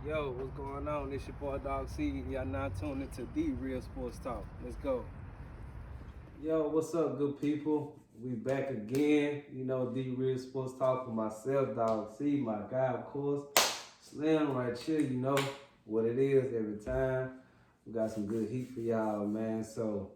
Yo, what's going on? It's your boy Dog C. Y'all now tuned into The Real Sports Talk. Let's go. Yo, what's up, good people? We back again. You know, The Real Sports Talk for myself, Dog C, my guy, of course. Slim right here, you know what it is every time. We got some good heat for y'all, man. So,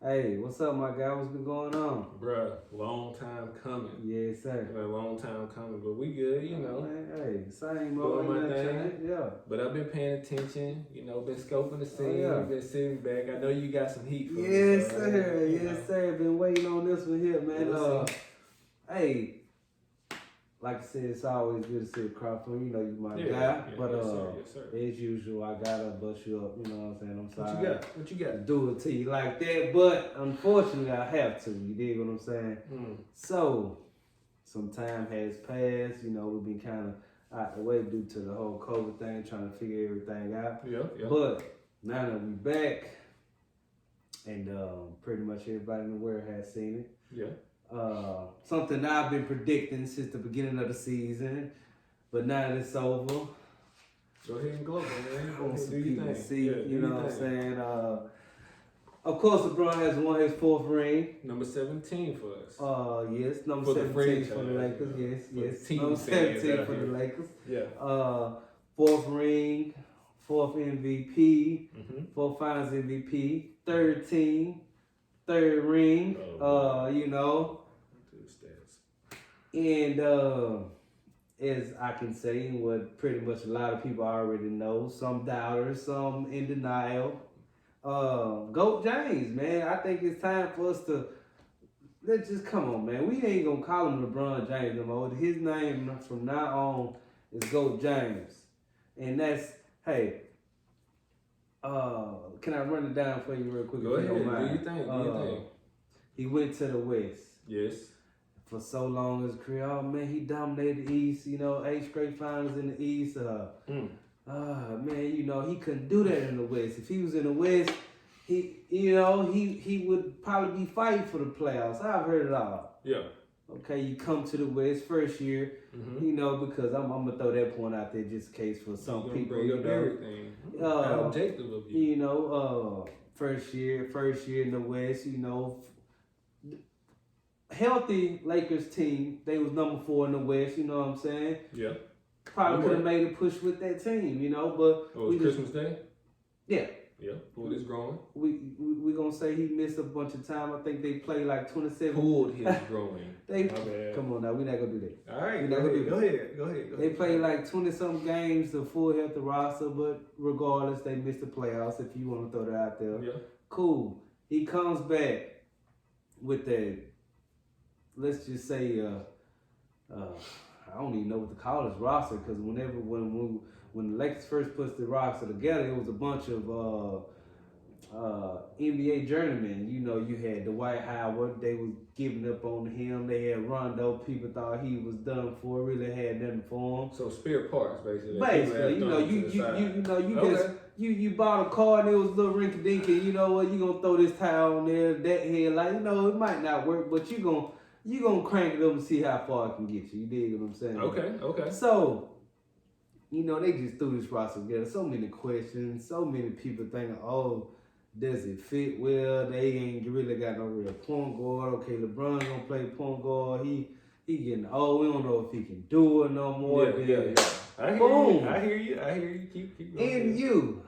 hey, what's up, my guy? What's been going on? Bruh, long time coming. Yes, sir. A long time coming, but we good, you know. Man, hey, same Doing old my ain't nothing thing. changed. Yeah. But I've been paying attention, you know, been scoping the scene, yeah. been sitting back. I know you got some heat for me. Yes, so, sir. you Yes, know. sir. Been waiting on this one here, man. Let's see. Hey, like I said, it's always good to see a crowd from you. You know, you my Yeah, guy. yeah, But yes, sir. as usual, I gotta bust you up. You know what I'm saying? I'm sorry. What you got? What you To got? do it to you like that, but unfortunately, I have to. You dig what I'm saying? So, some time has passed. You know, we've been kind of out the way due to the whole COVID thing, trying to figure everything out. Yeah. But now that we back, and pretty much everybody in the world has seen it. Yeah. Something I've been predicting since the beginning of the season, but now that it's over, Go ahead and go, man. Go on ahead, some do your people thing. see, Yeah, you do know your what I'm thing. saying? Of course, LeBron has won his fourth ring. Number 17 for us. Yes, number For the 17 for the franchise, Lakers. you know, Yes, for the yes. team Number fans 17 out for the here. Lakers. Yeah. Fourth ring, fourth MVP, Mm-hmm. fourth Finals MVP, third team, third ring. You know. To the stats. And as I can say, what pretty much a lot of people already know, some doubters, some in denial. GOAT James, man. I think it's time for us to let's just come on, man. We ain't gonna call him LeBron James no more. His name from now on is GOAT James, and that's hey. Can I run it down for you real quick? Go if you ahead. don't mind? Do your thing. Do your thing. He went to the West. Yes. For so long in his career. Oh man, he dominated the East, you know, 8 straight finals in the East. Man, you know, he couldn't do that in the West. If he was in the West, he would probably be fighting for the playoffs. I've heard it all. Yeah. Okay, you come to the West first year, you know, because I'm gonna throw that point out there just in case for some people, bring you up know. everything. How objective of you. You know, first year in the West, you know. Healthy Lakers team, they was number 4 in the West, you know what I'm saying? Yeah. Probably could have made a push with that team, you know, but it was Christmas Day? Yeah. Yeah, Poole is growing. We gonna say he missed a bunch of time. I think they played like 27. Pulled his growing. Come on now, we're not gonna do that. All right, go ahead. They played like 20-something games to full healthy roster, but regardless, they missed the playoffs, if you want to throw that out there. Yeah. Cool. He comes back with that, let's just say, I don't even know what to call his roster, because when the Lakers first put the roster together, it was a bunch of NBA journeymen. You know, you had Dwight Howard. They was giving up on him. They had Rondo. People thought he was done for. Really had nothing for him. So spare parts, basically. Basically, you know, you bought a car and it was a little rinky dinky. You know what? You gonna throw this towel on there, that head, like, you know, it might not work, but you gonna crank it up and see how far it can get you. You dig what I'm saying? Okay. So, you know, they just threw this roster together. So many questions. So many people thinking, oh, does it fit well? They ain't really got no real point guard. Okay, LeBron gonna play point guard. He getting old. We don't know if he can do it no more. Yeah. I hear you. Keep going. And you,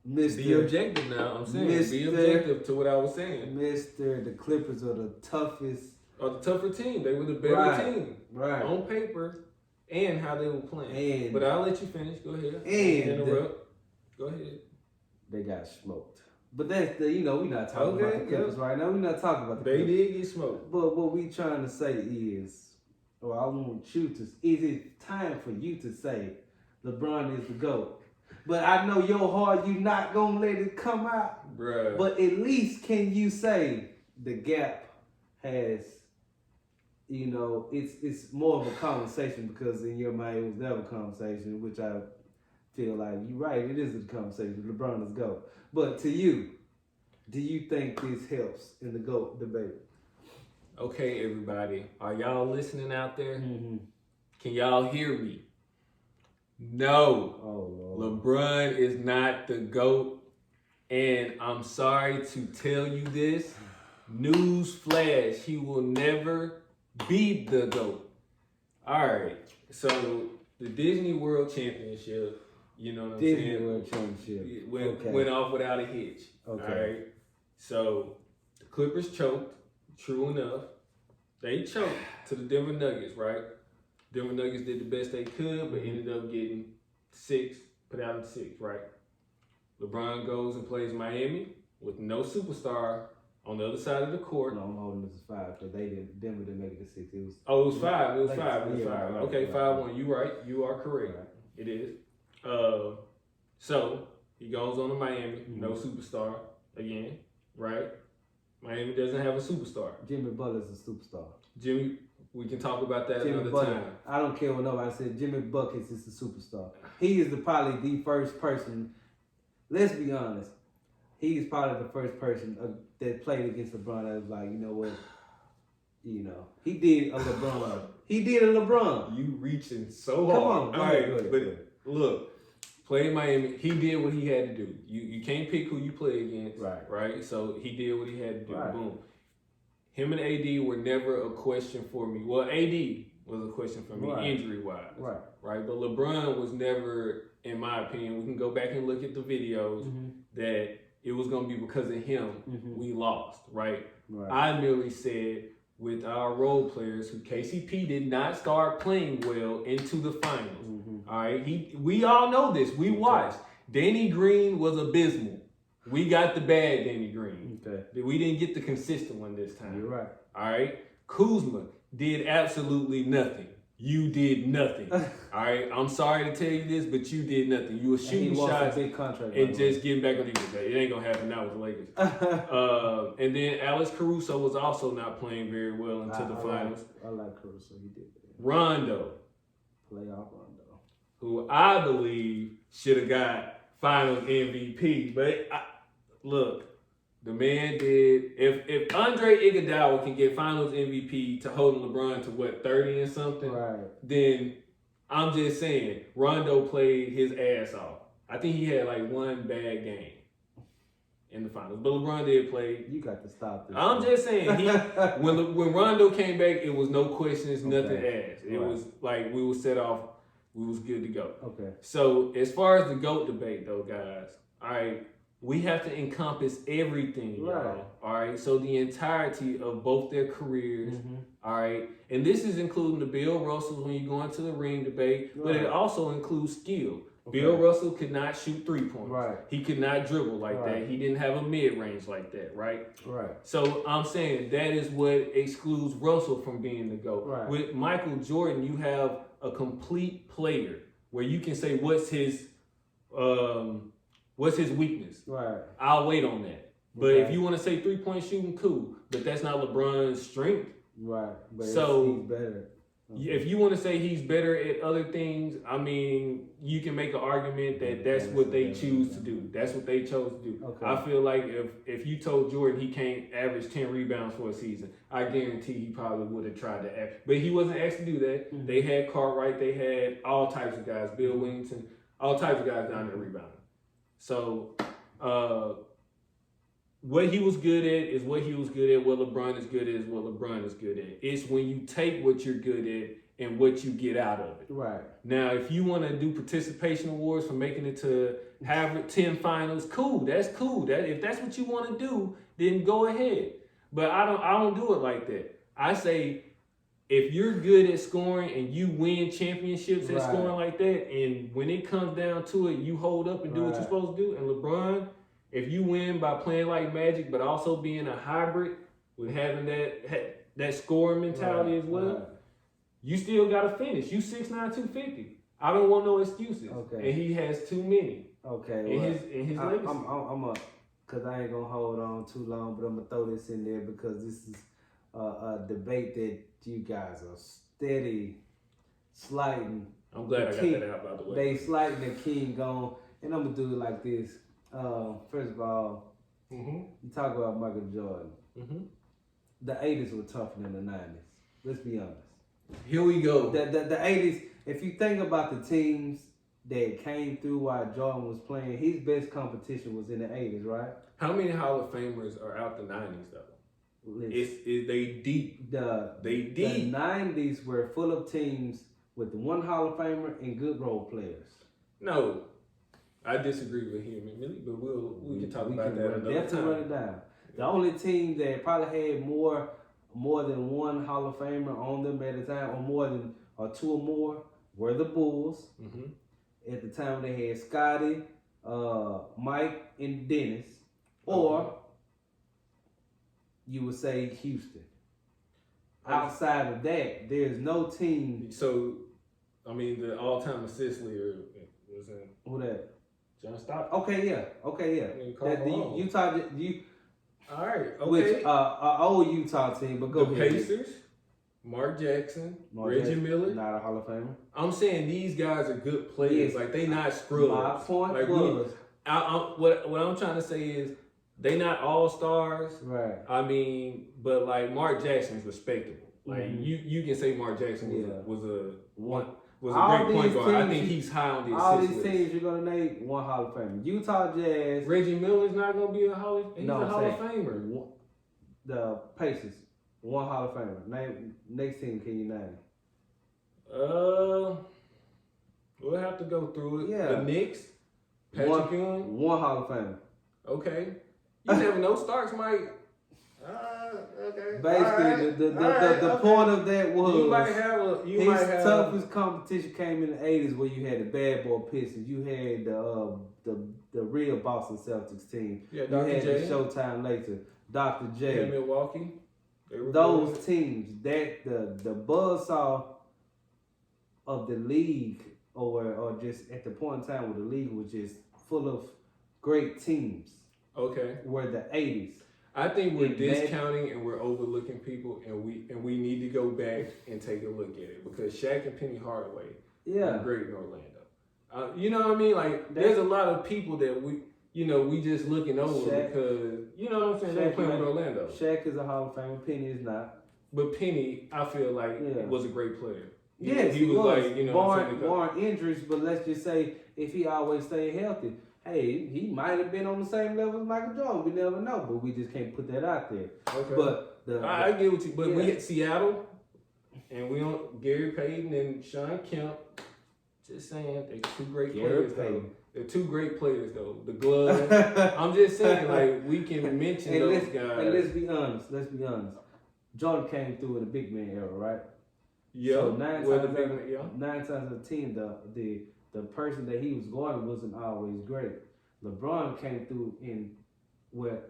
Mr. Be objective now. I'm saying be objective to what I was saying. Mr. The Clippers are the toughest. Or the tougher team. They were the better team. Right. On paper and how they were playing. But I'll let you finish. Go ahead. Interrupt. Go ahead. They got smoked. But that's we're not talking about the Clippers right now. We're not talking about the Clippers. They did get smoked. But what we trying to say is, or I want you to, is it time for you to say LeBron is the GOAT? But I know your heart, you not going to let it come out. Bruh. But at least can you say the gap has, you know, it's more of a conversation, because in your mind it was never a conversation, which I feel like you're right, it is a conversation. LeBron is GOAT. But to you, do you think this helps in the GOAT debate? Okay, everybody. Are y'all listening out there? Mm-hmm. Can y'all hear me? No. Oh, Lord. LeBron is not the GOAT. And I'm sorry to tell you this. News flash, he will never be the GOAT. All right. So the Disney World Championship, you know what I'm Disney saying? World Championship. Went off without a hitch. Okay. All right. So the Clippers choked. True enough. They choked to the Denver Nuggets, right? Denver Nuggets did the best they could, but ended up getting 6, put out in 6, right? LeBron goes and plays Miami with no superstar on the other side of the court. No, I'm holding this as 5 because Denver didn't make it to 6. It was. Oh, it was 5. It was like, 5. It was 5. Yeah, right, Okay, right. 5-1. You right. You are correct. Right. It is. So he goes on to Miami, no superstar again, right? Miami doesn't have a superstar. Jimmy Butler's a superstar. Jimmy, we can talk about that Jimmy another Butler. time. I don't care what nobody said. Jimmy Buckets is a superstar. He is probably the first person. Let's be honest. He's probably the first person that played against LeBron that was like, you know what? You know, he did a LeBron. He did a LeBron. You reaching so Come hard. on, go All ahead, right, but look, playing Miami, he did what he had to do. You can't pick who you play against, right? So he did what he had to do. Right. Boom. Him and AD were never a question for me. Well, AD was a question for me, injury-wise, right? But LeBron was never, in my opinion, we can go back and look at the videos, that it was going to be because of him we lost, right? I merely said with our role players, who KCP did not start playing well into the finals. All right, we all know this. We watched. Danny Green was abysmal. We got the bad Danny Green. Okay. We didn't get the consistent one this time. You're right. All right. Kuzma did absolutely nothing. You did nothing. All right. I'm sorry to tell you this, but you did nothing. You were shooting shots a big contract, and just getting back on the defense. It ain't gonna happen now with the Lakers. And then Alex Caruso was also not playing very well into the finals. I like Caruso. He did. Rondo, playoff Rondo, who I believe should have got Finals MVP, but look. The man did. If Andre Iguodala can get Finals MVP to holding LeBron to what, 30 and something, then I'm just saying Rondo played his ass off. I think he had like one bad game in the finals, but LeBron did play. You got to stop this. I'm just saying when Rondo came back, it was no questions, nothing asked. It was like we were set off. We was good to go. Okay. So as far as the GOAT debate, though, guys, all right. We have to encompass everything, y'all. All right. So the entirety of both their careers. All right. And this is including the Bill Russells when you go into the ring debate, but it also includes skill. Bill Russell could not shoot 3-pointers. He could not dribble like that. He didn't have a mid-range like that, right? So I'm saying that is what excludes Russell from being the GOAT. With Michael Jordan, you have a complete player where you can say what's his weakness? I'll wait on that. But if you want to say 3-point shooting, cool. But that's not LeBron's strength. But so he's better. If you want to say he's better at other things, I mean, you can make an argument that that's what they choose to do. That's what they chose to do. I feel like if you told Jordan he can't average 10 rebounds for a season, I guarantee he probably would have tried to act. But he wasn't asked to do that. They had Cartwright. They had all types of guys. Bill Wellington. All types of guys down there rebounding. So, what he was good at is what he was good at. What LeBron is good at is what LeBron is good at. It's when you take what you're good at and what you get out of it. Now, if you want to do participation awards for making it to Harvard 10 finals, cool. That's cool. If that's what you want to do, then go ahead. But I don't do it like that. I say, if you're good at scoring and you win championships at scoring like that, and when it comes down to it, you hold up and do what you're supposed to do. And LeBron, if you win by playing like Magic, but also being a hybrid with having that scoring mentality as well, you still got to finish. You 6'9", 250. I don't want no excuses. And he has too many. In his legacy. I'm because I ain't going to hold on too long, but I'm going to throw this in there because this is a debate that you guys are steady slighting. I'm glad I got that out, by the way. They slighting the king on, and I'm going to do it like this. First of all, you talk about Michael Jordan. The 80s were tougher than the 90s. Let's be honest. Here we go. The 80s, if you think about the teams that came through while Jordan was playing. His best competition was in the 80s, right? How many Hall of Famers are out the 90s though? They deep. They deep. The 90s were full of teams with one Hall of Famer and good role players. No, I disagree with him, but we can talk about that another definitely time. Run it down. The only team that probably had more than one Hall of Famer on them at the time, or two or more, were the Bulls. Mm-hmm. At the time, they had Scotty, Mike, and Dennis, or you would say Houston. Outside of that, there's no team. So, I mean, the all-time assist leader was in. Who that? John Stockton. Okay, yeah. The Utah. All right. Okay. Which old Utah team, but go ahead. The Pacers. Mark Jackson, Reggie Miller. Not a Hall of Famer. I'm saying these guys are good players. Yes. Like, they not scrubs. My point like was... what I'm trying to say is they not all-stars. Right. I mean, but, like, Mark Jackson is respectable. Like, you can say Mark Jackson was a great point guard. I think he's high on the assist all these list. teams you're going to name, one Hall of Famer. Utah Jazz. Reggie Miller's not going to be a Hall of Famer. He's a Hall of Famer. The Pacers. One Hall of Famer. Name next team. Can you name? We'll have to go through it. Yeah. The Knicks. Patrick Ewing. One Hall of Famer. Okay. You never know. Starks might. Okay. Basically, the point of that was his toughest competition came in the 80s, where you had the Bad Boy Pistons, you had the real Boston Celtics team, yeah, you had the Showtime later, Dr. J, yeah, Milwaukee. Those teams, that the buzzsaw of the league, or just at the point in time where the league was just full of great teams. Okay. Were the 80s. I think we're discounting and we're overlooking people, and we need to go back and take a look at it, because Shaq and Penny Hardaway were great in Orlando. You know what I mean? Like, there's a lot of people that we just looking over Shaq, because, you know what I'm saying, they're playing with Orlando. Shaq is a Hall of Famer. Penny is not. But Penny, I feel like, was a great player. Yes, he was like, barring injuries, but let's just say if he always stayed healthy, hey, he might have been on the same level as Michael Jordan. We never know, but we just can't put that out there. Okay. But I get what you. But we hit Seattle, and we don't Gary Payton and Sean Kemp. Just saying, they're two great players. Though. They're two great players, though. The glove. I'm just saying, like, we can mention those guys. And let's be honest. Jordan came through in the big man era, right? Yeah. So 9 times out of 10, the person that he was guarding wasn't always great. LeBron came through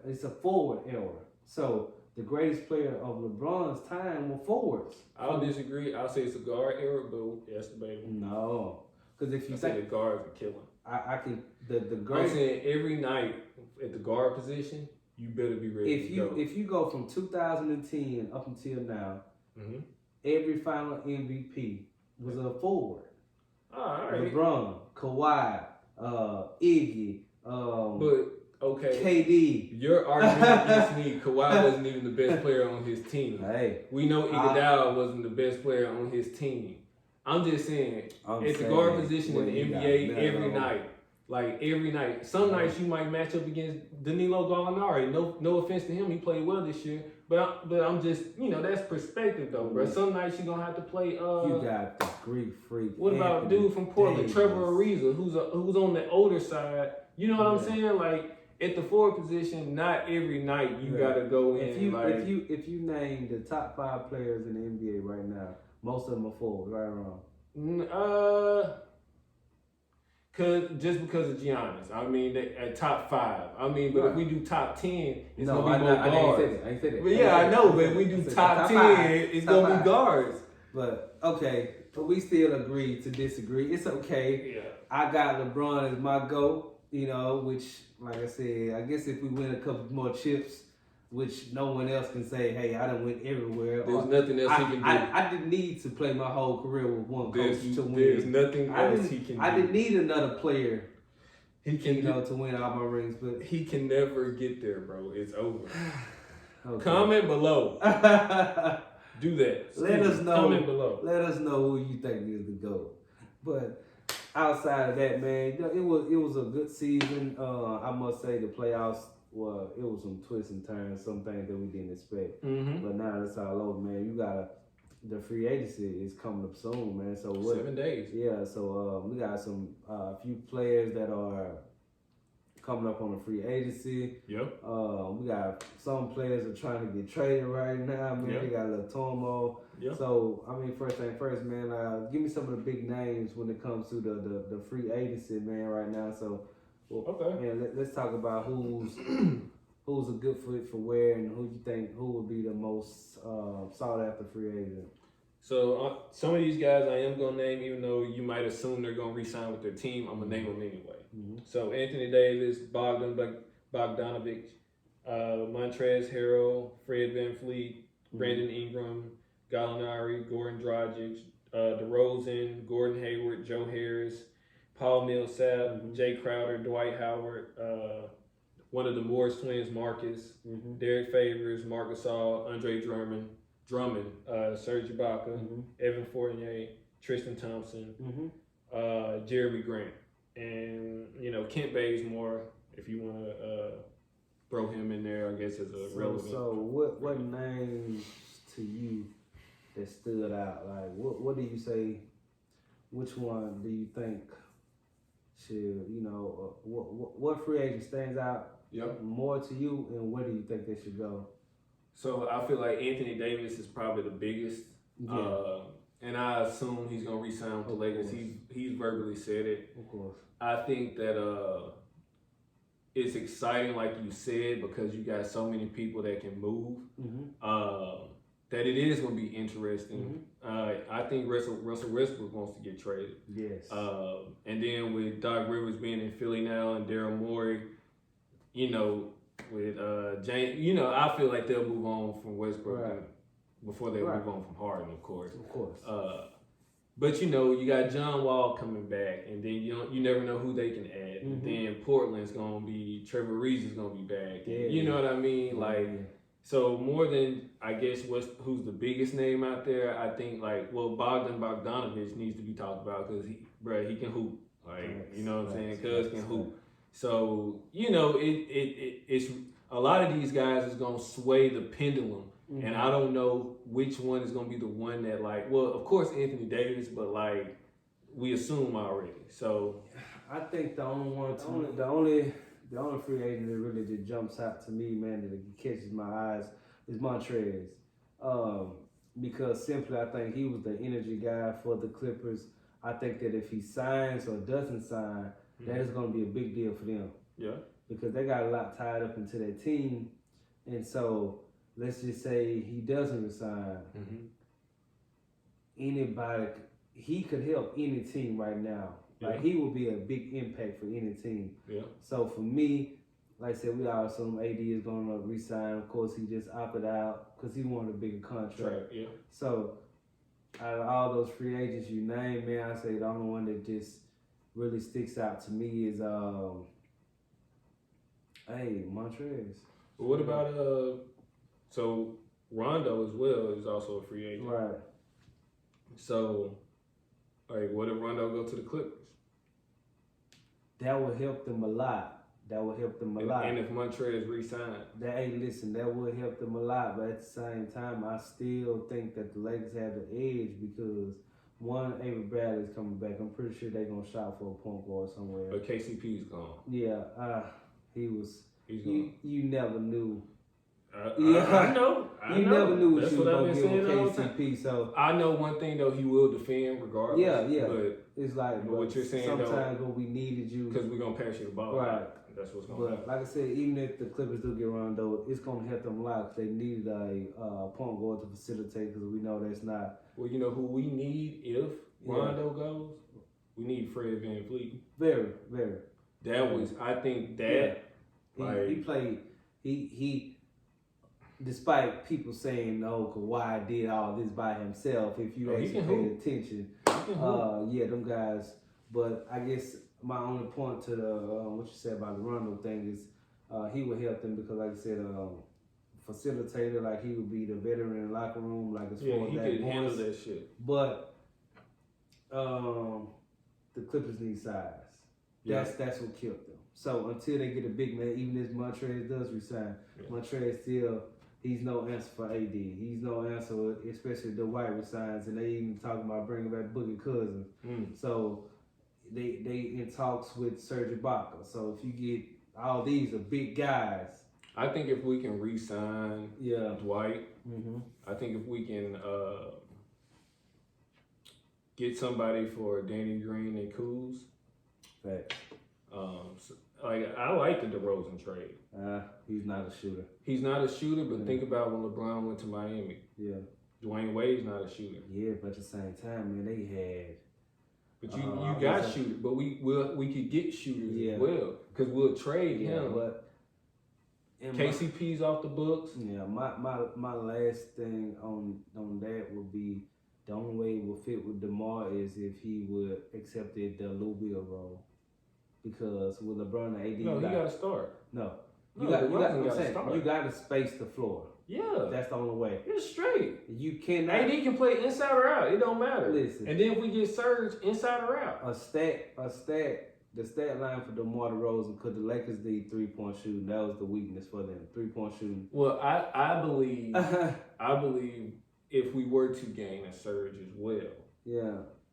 it's a forward era. So the greatest player of LeBron's time were forwards. I'll disagree. I'll say it's a guard era, but that's debatable. No. Because if you say the guards are killing. I can the great. I'm saying every night at the guard position, you better be ready to go. If you go from 2010 up until now, every final MVP was a forward. All right. LeBron, Kawhi, Iggy, KD. Your argument against me, Kawhi wasn't even the best player on his team. Hey, we know Iguodala wasn't the best player on his team. I'm just saying, at the guard position in the NBA, every night. Some nights you might match up against Danilo Gallinari. No offense to him, he played well this year. But I'm just, that's perspective though, bro. Some nights you're gonna have to play. You got the Greek freak. What about dude from Portland, Trevor Ariza, who's on the older side? You know what I'm saying? Like, at the forward position, not every night you gotta go in. If you name the top 5 players in the NBA right now, most of them are forward, right or wrong? Just because of Giannis. I mean, at top 5. I mean, but if we do top 10, it's gonna be more guards. I ain't said that. But yeah, I know. But if we do top 10, it's gonna be guards. But okay, but we still agree to disagree. It's okay. Yeah. I got LeBron as my GOAT. Which, like I said, I guess if we win a couple more chips, which no one else can say, hey, I done went everywhere. There's nothing else he can do. I didn't need to play my whole career with one coach to win. There's nothing else he can do. I didn't need another player to win all my rings. But he can never get there, bro. It's over. Okay. Comment below. Do that. Let us know. Comment below. Let us know who you think is the GOAT. But outside of that, man, it was a good season. I must say the playoffs. Well, it was some twists and turns, some things that we didn't expect. Mm-hmm. But now it's all over, man. You gotta. The free agency is coming up soon, man. So 7 days. Yeah. So we got some few players that are coming up on the free agency. Yep. We got some players are trying to get traded right now, man. Yep. They got a little turmoil. Yep. So I mean, first thing first, man. Give me some of the big names when it comes to the free agency, man. Right now, so okay. Man, let's talk about who's who's a good fit for where, and who you think who would be the most sought after free agent. So some of these guys I am gonna name, even though you might assume they're gonna re-sign with their team. I'm gonna name them anyway. Mm-hmm. So Anthony Davis, Bogdanovich, Montrezl Harrell, Fred VanVleet, Brandon Ingram, Gallinari, Goran Dragic, DeRozan, Gordon Hayward, Joe Harris, Paul Millsap, Jay Crowder, Dwight Howard, one of the Morris twins, Marcus, Derek Favors, Marc Gasol, Andre Drummond, Serge Ibaka, Evan Fournier, Tristan Thompson, Jeremy Grant, and Kent Bazemore, if you want to throw him in there, I guess as a relevant. So what names to you that stood out? Like what do you say? Which one do you think should what free agent stands out more to you, and where do you think they should go? So I feel like Anthony Davis is probably the biggest, and I assume he's gonna re-sign with the Lakers. He's verbally said it. Of course. I think that it's exciting, like you said, because you got so many people that can move. That it is gonna be interesting. I think Russell Westbrook wants to get traded. Yes. And then with Doc Rivers being in Philly now and Daryl Morey, with James, I feel like they'll move on from Westbrook before they move on from Harden, of course. Of course. But you got John Wall coming back, and then you never know who they can add. And then Portland's gonna be Trevor Reeves is gonna be back. And you know what I mean? So more than I guess who's the biggest name out there, I think Bogdanovich needs to be talked about because he can hoop. You know what I'm saying? Cuz can hoop. So it's a lot of these guys is gonna sway the pendulum, and I don't know which one is gonna be the one that of course Anthony Davis, but we assume already. So I think the only free agent that really just jumps out to me, man, that catches my eyes is Montrez. Because simply I think he was the energy guy for the Clippers. I think that if he signs or doesn't sign, that is going to be a big deal for them. Yeah. Because they got a lot tied up into their team. And so let's just say he doesn't resign. Anybody, he could help any team right now. He will be a big impact for any team. Yeah. So for me, like I said, we all assume AD is going to resign. Of course, he just opted out because he wanted a bigger contract. Yeah. So out of all those free agents you named, man, I say the only one that just really sticks out to me is Montrez. But what about so Rondo as well is also a free agent. Right. So what if Rondo go to the Clippers? That would help them a lot. And if Montrez re-signed? That would help them a lot. But at the same time, I still think that the Lakers have the edge because one, Avery Bradley's coming back. I'm pretty sure they're gonna shop for a point guard somewhere. But KCP's gone. Yeah, He's gone. You never knew. I know. You never knew what you was gonna get with KCP. So I know one thing though, he will defend regardless. Yeah. But it's like what you're saying sometimes when we needed you, because we're gonna pass you the ball. Right. That's what's gonna happen. Like I said, even if the Clippers do get Rondo, it's gonna help them a lot because they needed a point guard to facilitate. Because we know that's not. Well, you know who we need if Rondo goes? We need Fred VanVleet. Very, very. That was, I think that. He played. He. Despite people saying, "Oh, Kawhi did all this by himself," if you actually paid attention, them guys. But I guess my only point to the what you said about the Rondo thing is he would help them because, like I said, facilitator, like he would be the veteran in the locker room, like as far as he that could handle that shit. But the the Clippers need size. That's what killed them. So until they get a big man, even if Montrez does resign, Montrez still he's no answer for AD. He's no answer, especially the White resigns, and they even talking about bringing back Boogie Cousins. So they in talks with Serge Ibaka. So if you get all these are big guys. I think if we can re-sign Dwight, I think if we can get somebody for Danny Green and Kuz. Facts. Like I like the DeRozan trade. He's not a shooter. He's not a shooter, but think about when LeBron went to Miami. Yeah. Dwayne Wade's not a shooter. Yeah, but at the same time, man, they had. But you got shooters, but we could get shooters as well because we'll trade him. But KCP's off the books. Yeah, my last thing on that would be the only way it would fit with DeMar is if he would accept the Lou Will role. Because with LeBron and AD, he got to start. You got to space the floor. Yeah, that's the only way. It's straight. You cannot. AD can play inside or out. It don't matter. Listen, and then if we get Serge inside or out. The stat line for DeMar DeRozan, because the Lakers need 3-point shooting. That was the weakness for them. 3-point shooting. Well, I believe if we were to gain a Serge as well.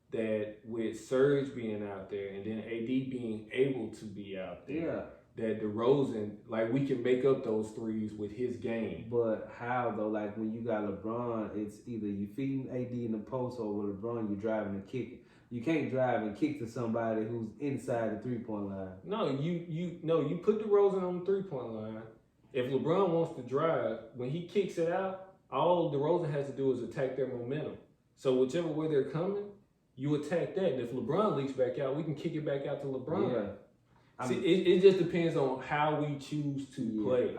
That with Serge being out there and then AD being able to be out there, that DeRozan, like we can make up those threes with his game. But how though? Like when you got LeBron, it's either you feeding AD in the post or with LeBron, you driving and kicking. You can't drive and kick to somebody who's inside the 3-point line. No, you put DeRozan on the 3-point line. If LeBron wants to drive, when he kicks it out, all DeRozan has to do is attack their momentum. So whichever way they're coming, you attack that, and if LeBron leaks back out, we can kick it back out to LeBron. See, it just depends on how we choose to play.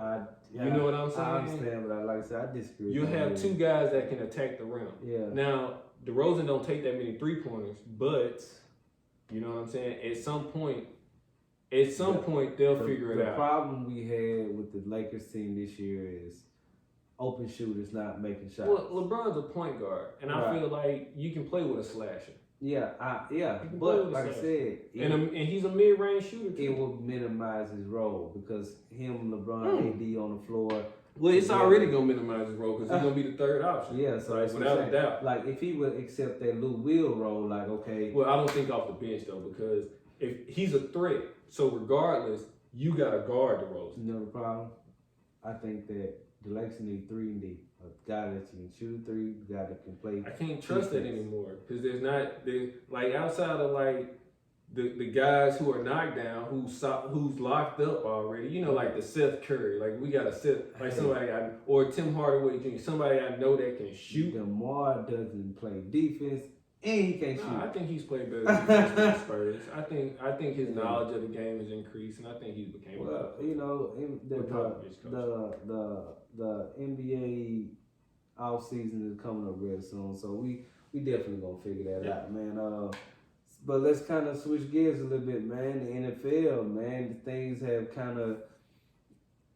You know what I'm saying? I understand, but like I said, I disagree. You have two guys that can attack the rim. Now, DeRozan don't take that many 3-pointers, but you know what I'm saying? At some point, they'll figure it out. The problem we had with the Lakers team this year is open shooters not making shots. Well, LeBron's a point guard, and I feel like you can play with a slasher. But like I said, and he's a mid-range shooter too. It will minimize his role because him, LeBron, AD on the floor. Well, it's already gonna minimize his role because he's gonna be the third option. So without a doubt. Like if he would accept that Lou Will role, like okay. Well, I don't think off the bench though, because if he's a threat, so regardless, you gotta guard the roles. You know the problem? I think that the Lakers need 3-and-D. A guy that can shoot 3, a guy that can play. I can't trust that anymore because there's like outside of like the guys who are knocked down, who's locked up already. You know, like the Seth Curry. Like we got to set like somebody or Tim Hardaway Jr. Somebody I know that can shoot. DeMar doesn't play defense and he can't shoot. I think he's played better than the Spurs. I think his knowledge of the game has increased, and I think he's became well. You know, the NBA off season is coming up real soon, so we definitely gonna figure that out, man. But let's kind of switch gears a little bit, man. The NFL, man, things have kind of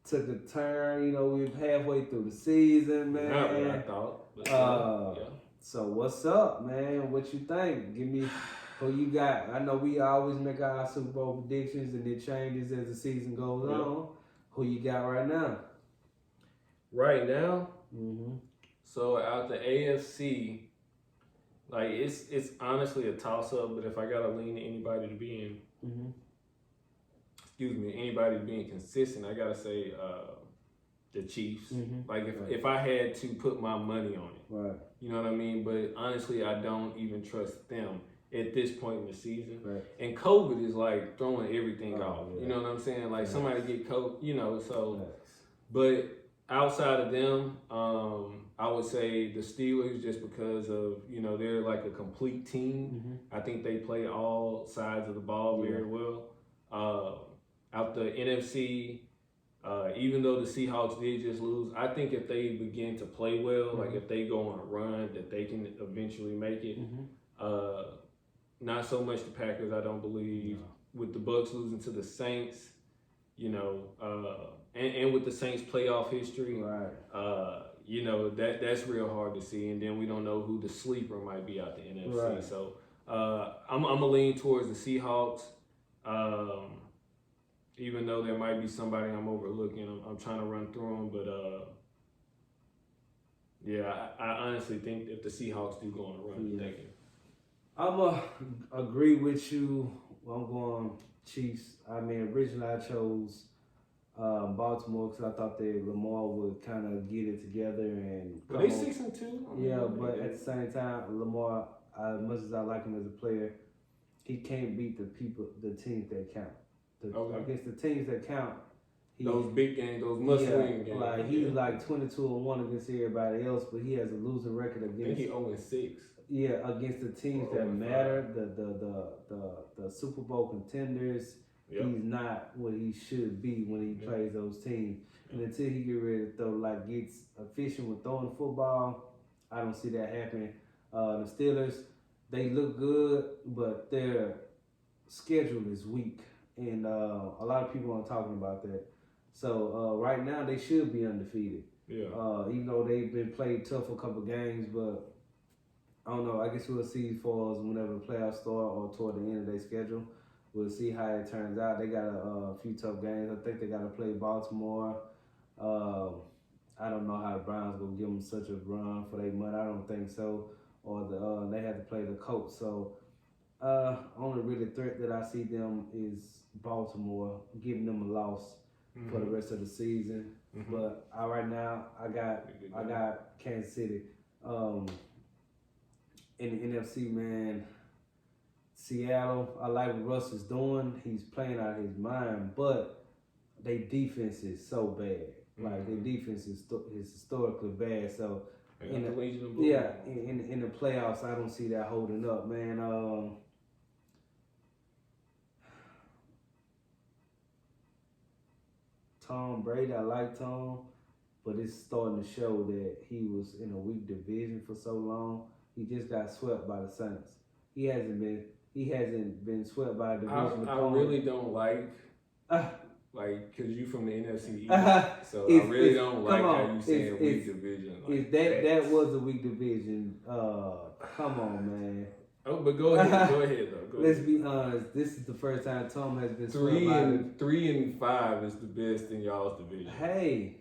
took a turn. You know, we're halfway through the season, man. Not what I thought. So what's up, man? What you think? Give me who you got. I know we always make our Super Bowl predictions and it changes as the season goes on. Who you got right now? Right now? So out the AFC, like it's honestly a toss-up, but if I gotta lean to anybody to be in, anybody being consistent, I gotta say the Chiefs. Like if I had to put my money on it, you know what I mean? But honestly, I don't even trust them at this point in the season. And COVID is like throwing everything off. You know what I'm saying? Like somebody get COVID, you know, so. But outside of them, I would say the Steelers, just because of, you know, they're like a complete team. I think they play all sides of the ball very well. Out the NFC, even though the Seahawks did just lose, I think if they begin to play well, like if they go on a run, that they can eventually make it. Not so much the Packers, I don't believe. With the Bucs losing to the Saints, you know, and with the Saints' playoff history, you know, that's real hard to see. And then we don't know who the sleeper might be out the NFC. So I'm gonna lean towards the Seahawks. Even though there might be somebody I'm overlooking, I'm trying to run through them, but yeah, I honestly think if the Seahawks do go on a run, they can. I'm agree with you. I'm going Chiefs. I mean, originally I chose Baltimore because I thought that Lamar would kind of get it together and. But they 6-2. Yeah, but at the same time, Lamar, as much as I like him as a player, he can't beat the teams that count. Against the teams that count, those big games, those must-win games. Like he's like 22-1 against everybody else, but he has a losing record against. I think he 0-6. Yeah, against the teams that matter, the Super Bowl contenders. Yep. He's not what he should be when he plays those teams. And until he get ready to throw, gets efficient with throwing the football, I don't see that happening. The Steelers, they look good, but their schedule is weak. And a lot of people aren't talking about that. So right now, they should be undefeated. Yeah. Even though they've been played tough a couple games, but I don't know. I guess we'll see for us whenever the playoffs start or toward the end of their schedule. We'll see how it turns out. They got a few tough games. I think they got to play Baltimore. I don't know how the Browns will give them such a run for their money. I don't think so. Or they have to play the Colts. So only really threat that I see them is Baltimore, giving them a loss for the rest of the season. But right now I got Kansas City. In the NFC, man, Seattle, I like what Russ is doing. He's playing out of his mind, but their defense is so bad. Like, their defense is historically bad. So, in the playoffs, I don't see that holding up, man. Tom Brady, I like Tom, but it's starting to show that he was in a weak division for so long. He just got swept by the Saints. He hasn't been swept by a division. I really don't like because you from the NFC East, so I really don't like how you saying weak division. That was a weak division. Come on, man. Oh, but go ahead though. Let's be honest. This is the first time Tom has been swept by 3-5 is the best in y'all's division. Hey.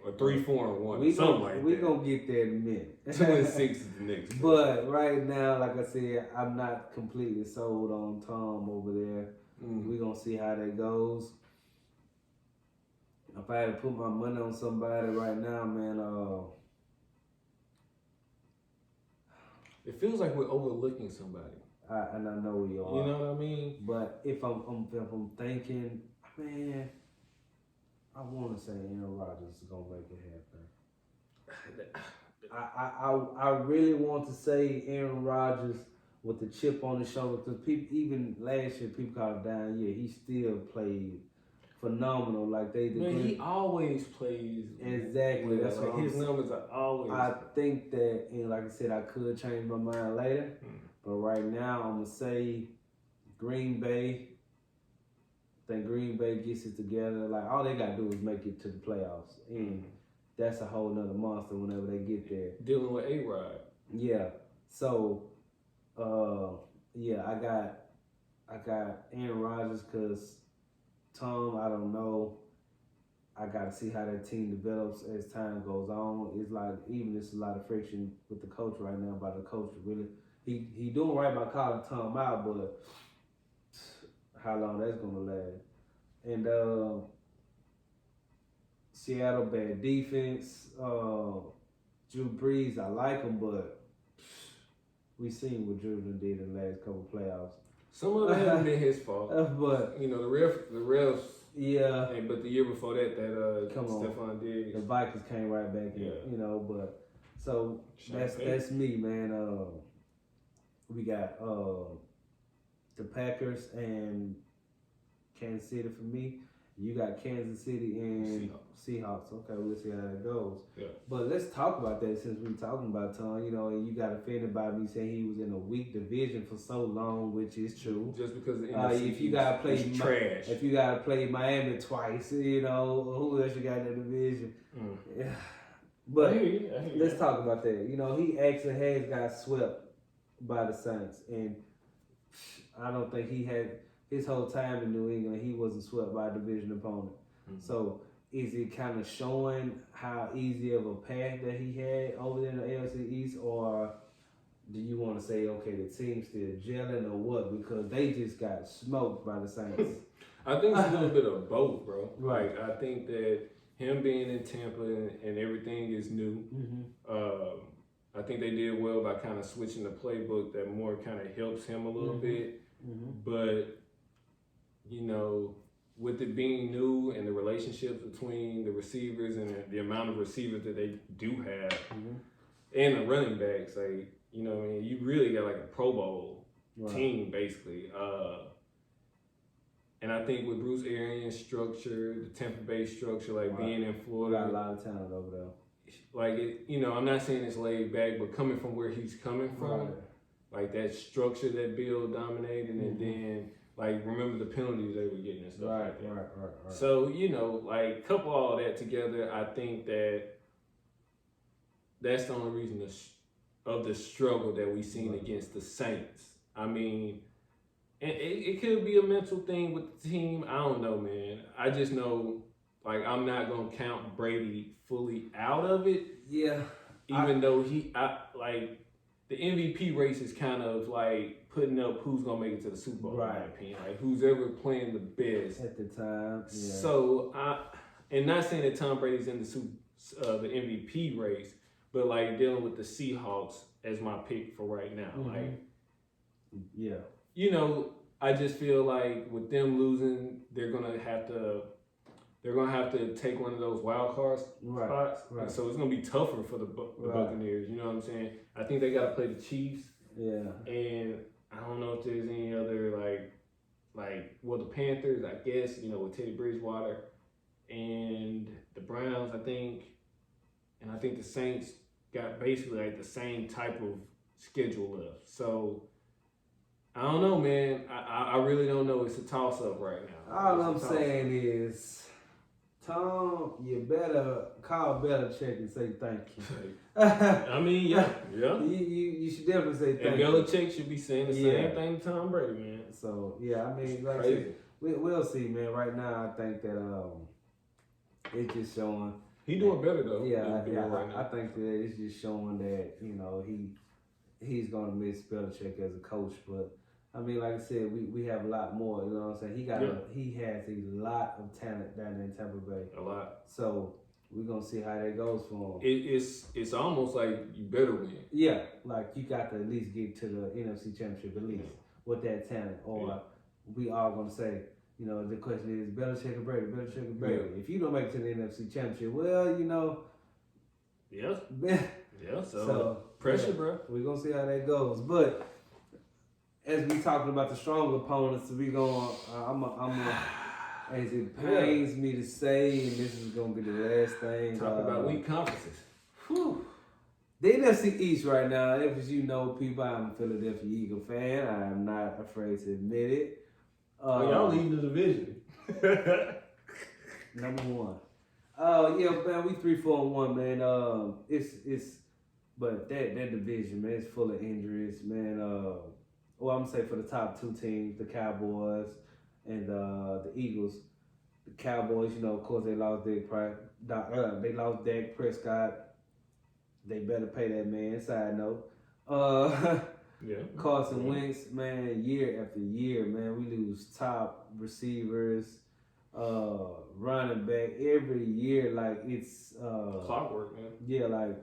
Or 3-4-1, something like that. We're going to get there in a minute. 2-6 is the next. But right now, like I said, I'm not completely sold on Tom over there. We're going to see how that goes. If I had to put my money on somebody right now, man, it feels like we're overlooking somebody. And I know we are. You know what I mean? But if I'm thinking, man, I want to say Aaron Rodgers is gonna make it happen. I really want to say Aaron Rodgers with the chip on his shoulder because even last year people called it down. Yeah, he still played phenomenal. Like he always plays exactly. That's what his numbers are always. I think that, and like I said, I could change my mind later, but right now I'm gonna say Green Bay. Think Green Bay gets it together. Like, all they got to do is make it to the playoffs. And that's a whole nother monster whenever they get there. Dealing with A-Rod. Yeah. So, I got Aaron Rodgers because Tom, I don't know. I got to see how that team develops as time goes on. It's like, even there's a lot of friction with the coach right now by the coach. Really, he doing right by calling Tom out, but how long that's gonna last. And Seattle, bad defense. Drew Brees, I like him, but we seen what Drew did in the last couple playoffs. Some of it hasn't been his fault, but the refs. Yeah. But the year before that Stephon Diggs, the Vikings came right back in. But so that's me, man. We got the Packers and Kansas City for me. You got Kansas City and Seahawks. Okay, we'll see how that goes. Yeah. But let's talk about that since we're talking about Tom. And you got offended by me saying he was in a weak division for so long, which is true. Just because if you gotta play trash. If you gotta play Miami twice, who else you got in the division? Yeah. But let's talk about that. He actually has got swept by the Saints, and I don't think he had his whole time in New England. He wasn't swept by a division opponent. Mm-hmm. So is it kind of showing how easy of a path that he had over there in the AFC East, or do you want to say, okay, the team's still gelling or what? Because they just got smoked by the Saints. I think it's a little bit of both, bro. Right. Like, I think that him being in Tampa and everything is new. Mm-hmm. I think they did well by kind of switching the playbook that more kind of helps him a little bit. Mm-hmm. But, you know, with it being new and the relationships between the receivers and the amount of receivers that they do have and the running backs, like, you know, I mean, you really got like a Pro Bowl team, basically. And I think with Bruce Arians' structure, the Tampa Bay structure, like being in Florida, got a lot of talent over there. Like it, you know, I'm not saying it's laid back, but coming from where he's coming from, like that structure that Bill dominated, and then like remember the penalties they were getting and stuff like that. Right. So you know, like couple all that together, I think that's the only reason of the struggle that we seen against the Saints. I mean. And it could be a mental thing with the team. I don't know, man. I just know, like, I'm not going to count Brady fully out of it. Yeah. Even though like, the MVP race is kind of, like, putting up who's going to make it to the Super Bowl, in my opinion. Like, who's ever playing the best. At the time, yeah. So, and not saying that Tom Brady's in the MVP race, but, like, dealing with the Seahawks as my pick for right now. Mm-hmm. Like, yeah. You know, I just feel like with them losing, they're gonna have to take one of those wild card spots. Right. So it's gonna be tougher for the Buccaneers. You know what I'm saying? I think they gotta play the Chiefs. Yeah. And I don't know if there's any other the Panthers, I guess, you know, with Teddy Bridgewater, and the Browns, I think, and I think the Saints got basically like the same type of schedule left. So. I don't know, man. I really don't know. It's a toss-up right now. All I'm saying is, Tom, you better call Belichick and say thank you. I mean, yeah. You should definitely say thank you. And Belichick should be saying the same thing to Tom Brady, man. So, yeah, I mean, like I said, we'll see, man. Right now, I think that it's just showing. He doing better, though. Yeah, right now. I think that it's just showing that, you know, he's going to miss Belichick as a coach, but I mean, like I said, we have a lot more. You know what I'm saying? He has a lot of talent down there in Tampa Bay. A lot. So we're gonna see how that goes for him. It's almost like you better win. Yeah, like you got to at least get to the NFC Championship at least with that talent, or we are gonna say, you know, the question is Belichick or Brady, Belichick or Brady. Yeah. If you don't make it to the NFC Championship, well, you know. Yes. Yeah. So pressure, bro. We're gonna see how that goes, but. As we talking about the strong opponents, we going. As it pains me to say, and this is gonna be the last thing. Talk about weak conferences. Whew. The NFC East right now. As you know, people, I'm a Philadelphia Eagle fan. I am not afraid to admit it. Y'all leading the division. Number one. Yeah, man, we 3-4-1, man. But that division, man, it's full of injuries, man. Well, I'm gonna say for the top two teams, the Cowboys and the Eagles. The Cowboys, you know, of course, they lost Dak Prescott. They better pay that man. Side note. Carson Wentz, man, year after year, man, we lose top receivers, running back every year. Like it's clockwork, man. Yeah, like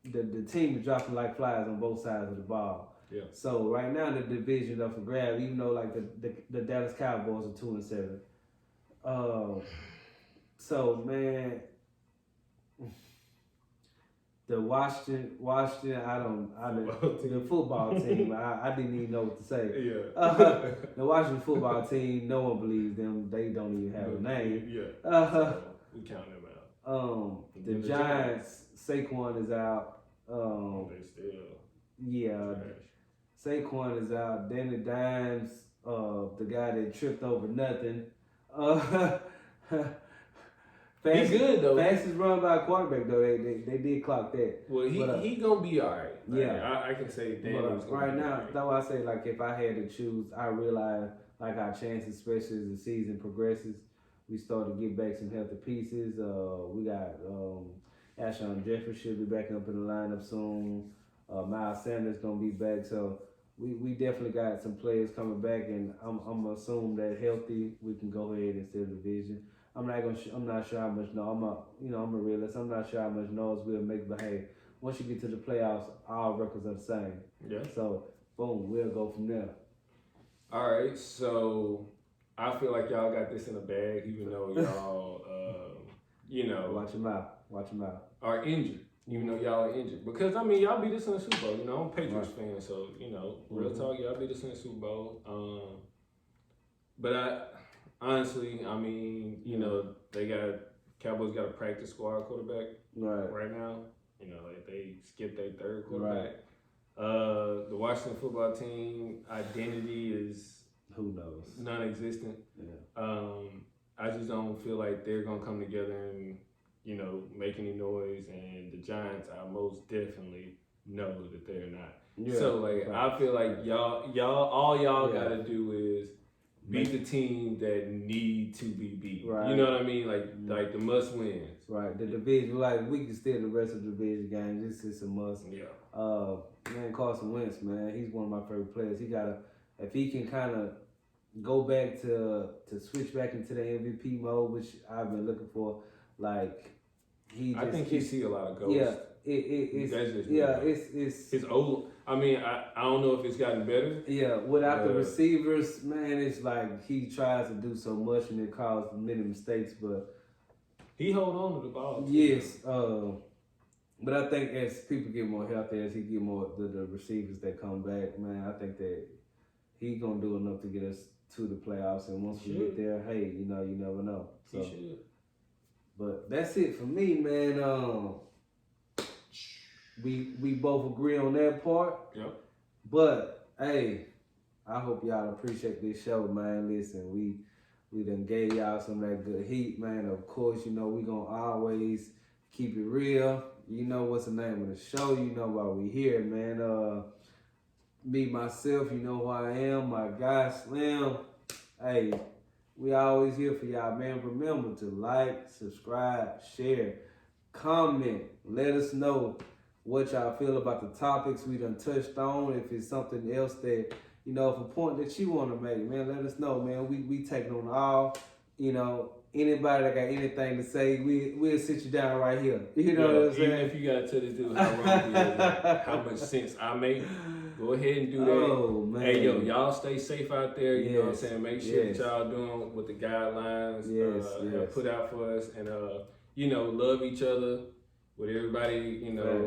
the team is dropping like flies on both sides of the ball. Yeah. So right now the division up for grab, even though like the Dallas Cowboys are 2-7. So man, the Washington, the football team, I didn't even know what to say. Yeah. The Washington football team, no one believes them. They don't even have a name. Yeah. So we count them out. The Giants, Saquon is out. They still. Yeah. Trash. Saquon is out. Danny Dimes, the guy that tripped over nothing. Fastest, He's good though. Fastest run by a quarterback though. They did clock that. Well, he gonna be all right. Like, Yeah, I can say but right now, that's why I say like if I had to choose, I realize like our chances, especially as the season progresses, we start to get back some healthy pieces. We got Alshon Jeffrey should be back up in the lineup soon. Miles Sanders gonna be back, so we definitely got some players coming back, and I'm assume that healthy we can go ahead and steal the division. I'm not sure how much I'm a realist. I'm not sure how much noise we'll make, but hey, once you get to the playoffs, all records are the same. Yeah. So boom, we'll go from there. All right, so I feel like y'all got this in the bag, even though y'all, Watch your mouth. Watch your mouth. are injured. Even though y'all are injured, because I mean y'all beat us in the Super Bowl. You know, I'm a Patriots fan, so real talk, y'all beat us in the Super Bowl. But honestly, I mean, Cowboys got a practice squad quarterback right now. You know, they skipped their third quarterback. Right. The Washington football team identity is who knows non-existent. Yeah. I just don't feel like they're gonna come together and make any noise, and the Giants, I most definitely know that they're not. Yeah, so like, right. I feel like all y'all gotta do is beat the team that need to be beat. Right. You know what I mean? Like the must wins. Right. The division, like we can steal the rest of the division games. This is a must. Yeah. Man, Carson Wentz, man, he's one of my favorite players. If he can kind of go back to switch back into the MVP mode, which I've been looking for. Like I think he see a lot of ghosts. Yeah, it's his old. I mean, I don't know if it's gotten better. Yeah, without the receivers, man, it's like he tries to do so much and it causes many mistakes. But he hold on to the ball. Yes, but I think as people get more healthy, as he get more the receivers that come back, man, I think that he gonna do enough to get us to the playoffs. And once we get there, hey, you never know. So. He should. But that's it for me, man. We both agree on that part. Yep. But hey, I hope y'all appreciate this show, man. Listen, we done gave y'all some of that good heat, man. Of course, we gonna always keep it real. You know what's the name of the show. You know why we here, man. Me, myself, you know who I am. My guy, Slim. Hey, we always here for y'all, man. Remember to like, subscribe, share, comment. Let us know what y'all feel about the topics we done touched on. If it's something else that, if a point that you want to make, man, let us know, man. We taking on all, anybody that got anything to say, we'll sit you down right here. You know what I'm saying? Even if you got to tell this dude how wrong he is, how much sense I make, go ahead and do that. Oh, man. Hey, y'all stay safe out there. You know what I'm saying? Make sure that y'all doing what the guidelines have put out for us. And, love each other. With everybody,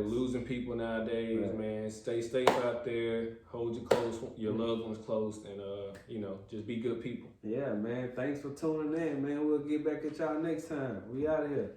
losing people nowadays, man. Stay safe out there. Hold your loved ones close, and just be good people. Yeah, man. Thanks for tuning in, man. We'll get back at y'all next time. We out of here.